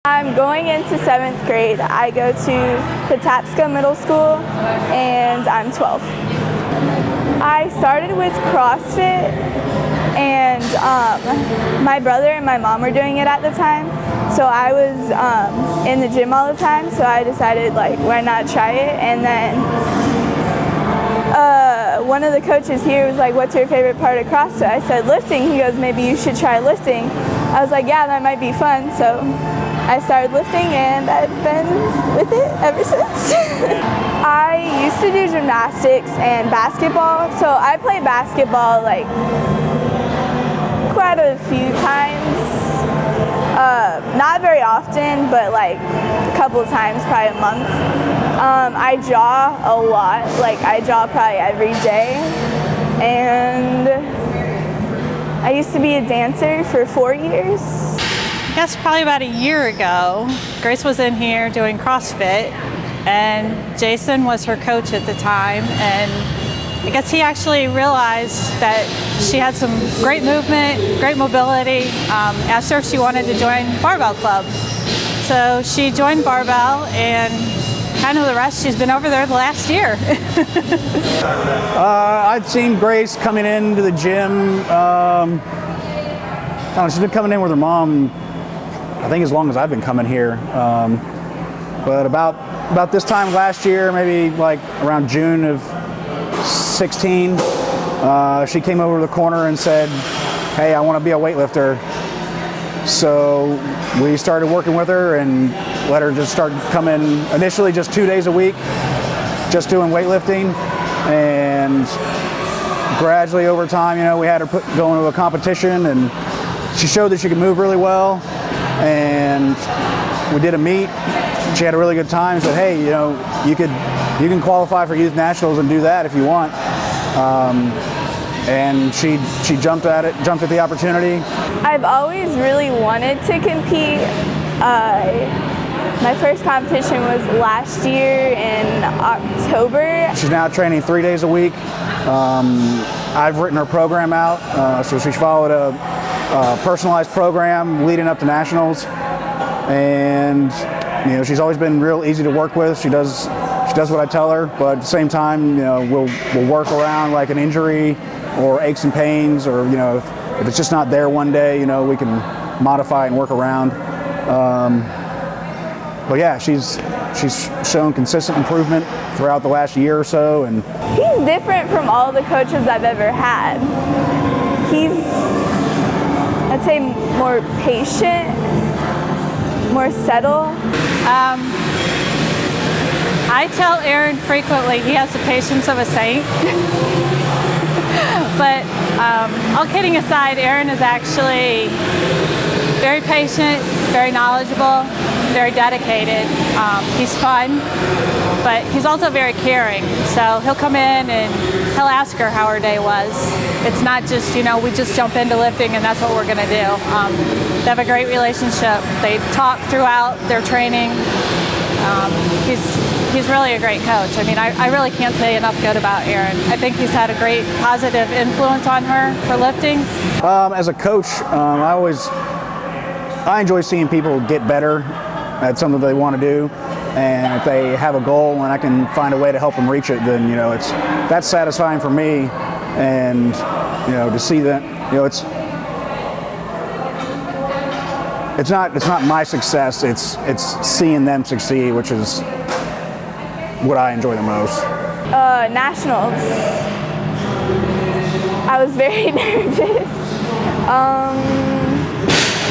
I'm going into 7th grade. I go to Patapsco Middle School and I'm 12. I started with CrossFit and my brother and my mom were doing it at the time. So I was in the gym all the time, so I decided why not try it? And then one of the coaches here was like, what's your favorite part of CrossFit? I said lifting. He goes, maybe you should try lifting. I was like, yeah, that might be fun. So I started lifting and I've been with it ever since. I used to do gymnastics and basketball. So I play basketball quite a few times. Not very often, but a couple of times, probably a month. I jaw a lot. I jaw probably every day. And I used to be a dancer for 4 years. I guess probably about a year ago, Grace was in here doing CrossFit, and Jason was her coach at the time, and I guess he actually realized that she had some great movement, great mobility, asked her if she wanted to join Barbell Club. So she joined Barbell, and kind of the rest, she's been over there the last year. I've seen Grace coming into the gym. She's been coming in with her mom, I think as long as I've been coming here. But about this time last year, maybe around June of 16, she came over to the corner and said, hey, I want to be a weightlifter. So we started working with her and let her just start coming, initially just 2 days a week, just doing weightlifting. And gradually over time, we had her going to a competition, and she showed that she could move really well. And we did a meet. She had a really good time. Said, hey, you can qualify for youth nationals and do that if you want. And she jumped at the opportunity. I've always really wanted to compete. My first competition was last year in October. She's now training 3 days a week. I've written her program out, so she followed a personalized program leading up to nationals. And she's always been real easy to work with. She does what I tell her, but at the same time, we'll work around an injury or aches and pains, or if it's just not there one day, we can modify and work around. But yeah, she's shown consistent improvement throughout the last year or so. And he's different from all the coaches I've ever had. He's, I'd say, more patient, more settled. I tell Aaron frequently he has the patience of a saint. But all kidding aside, Aaron is actually very patient, very knowledgeable, very dedicated. He's fun, but he's also very caring. So he'll come in and he'll ask her how her day was. It's not just, we just jump into lifting and that's what we're gonna do. They have a great relationship. They talk throughout their training. He's really a great coach. I really can't say enough good about Aaron. I think he's had a great positive influence on her for lifting. As a coach, I enjoy seeing people get better at something they want to do, and if they have a goal and I can find a way to help them reach it, then that's satisfying for me. And to see that it's not my success, it's seeing them succeed, which is what I enjoy the most. Nationals. I was very nervous.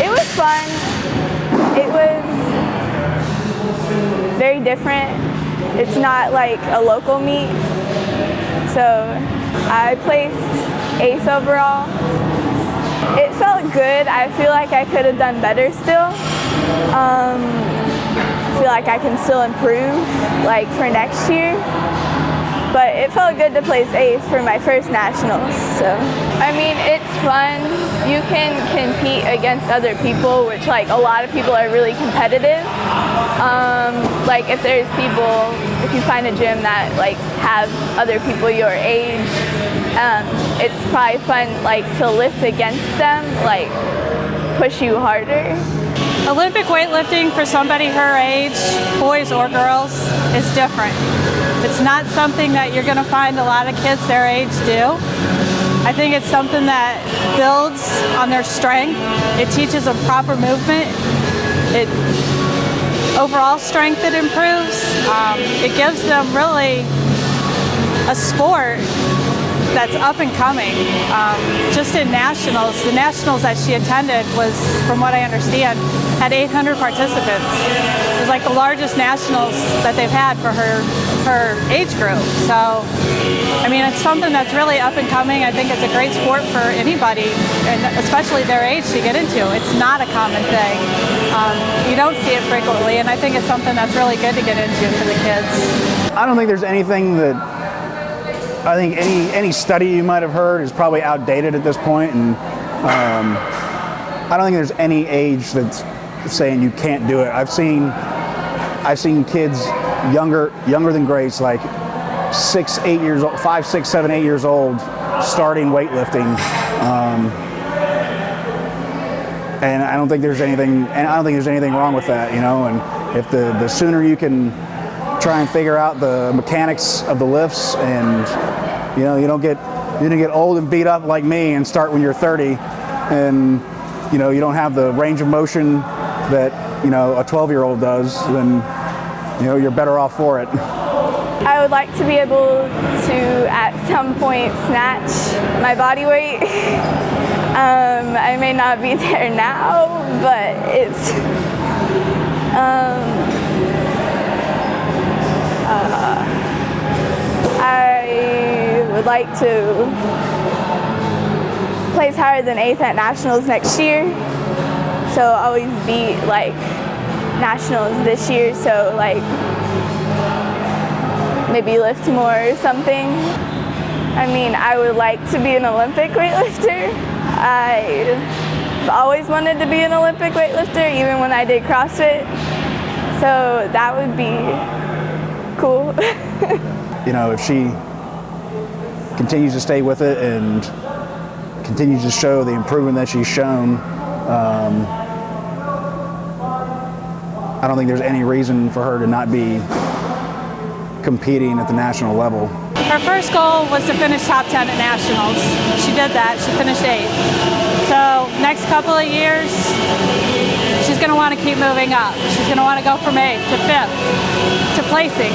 It was fun. It was very different. It's not like a local meet. So I placed 8th overall. It felt good. I feel like I could have done better still. I feel like I can still improve for next year. But it felt good to place 8th for my first nationals. So it's fun. You can compete against other people, which a lot of people are really competitive. If you find a gym that have other people your age, it's probably fun to lift against them, push you harder. Olympic weightlifting for somebody her age, boys or girls, is different. It's not something that you're going to find a lot of kids their age do. I think it's something that builds on their strength. It teaches them proper movement. Overall strength it improves. It gives them really a sport that's up and coming. Just in nationals, the nationals that she attended was, from what I understand, had 800 participants. It was like the largest nationals that they've had for her age group. So, I mean, it's something that's really up and coming. I think it's a great sport for anybody, and especially their age, to get into. It's not a common thing. You don't see it frequently, and I think it's something that's really good to get into for the kids. I don't think there's anything that, I think any study you might have heard is probably outdated at this point, and I don't think there's any age that's saying you can't do it. I've seen kids younger than Grace, like 6, 8 years old, 5, 6, 7, 8 years old, starting weightlifting, and I don't think there's anything wrong with that, you know. And if the sooner you can try and figure out the mechanics of the lifts, and you know, you don't get old and beat up like me and start when you're 30, and you know, you don't have the range of motion that, you know, a 12-year-old does, then you know, you're better off for it. I would like to be able to at some point snatch my body weight. I may not be there now, but it's I would like to place higher than 8th at nationals next year. So always beat like nationals this year. So like maybe lift more or something. I mean, I would like to be an Olympic weightlifter. I've always wanted to be an Olympic weightlifter, even when I did CrossFit. So that would be cool. You know, if she continues to stay with it and continues to show the improvement that she's shown, I don't think there's any reason for her to not be competing at the national level. Her first goal was to finish top 10 at nationals. She did that. She finished 8th. So next couple of years, she's going to want to keep moving up. She's going to want to go from 8th to 5th to placing.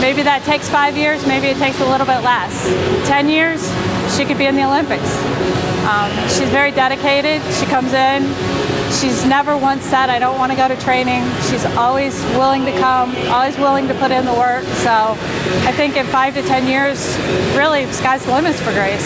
Maybe that takes 5 years. Maybe it takes a little bit less. 10 years, she could be in the Olympics. She's very dedicated. She comes in. She's never once said, I don't want to go to training. She's always willing to come, always willing to put in the work. So I think in 5 to 10 years, really, sky's the limit for Grace.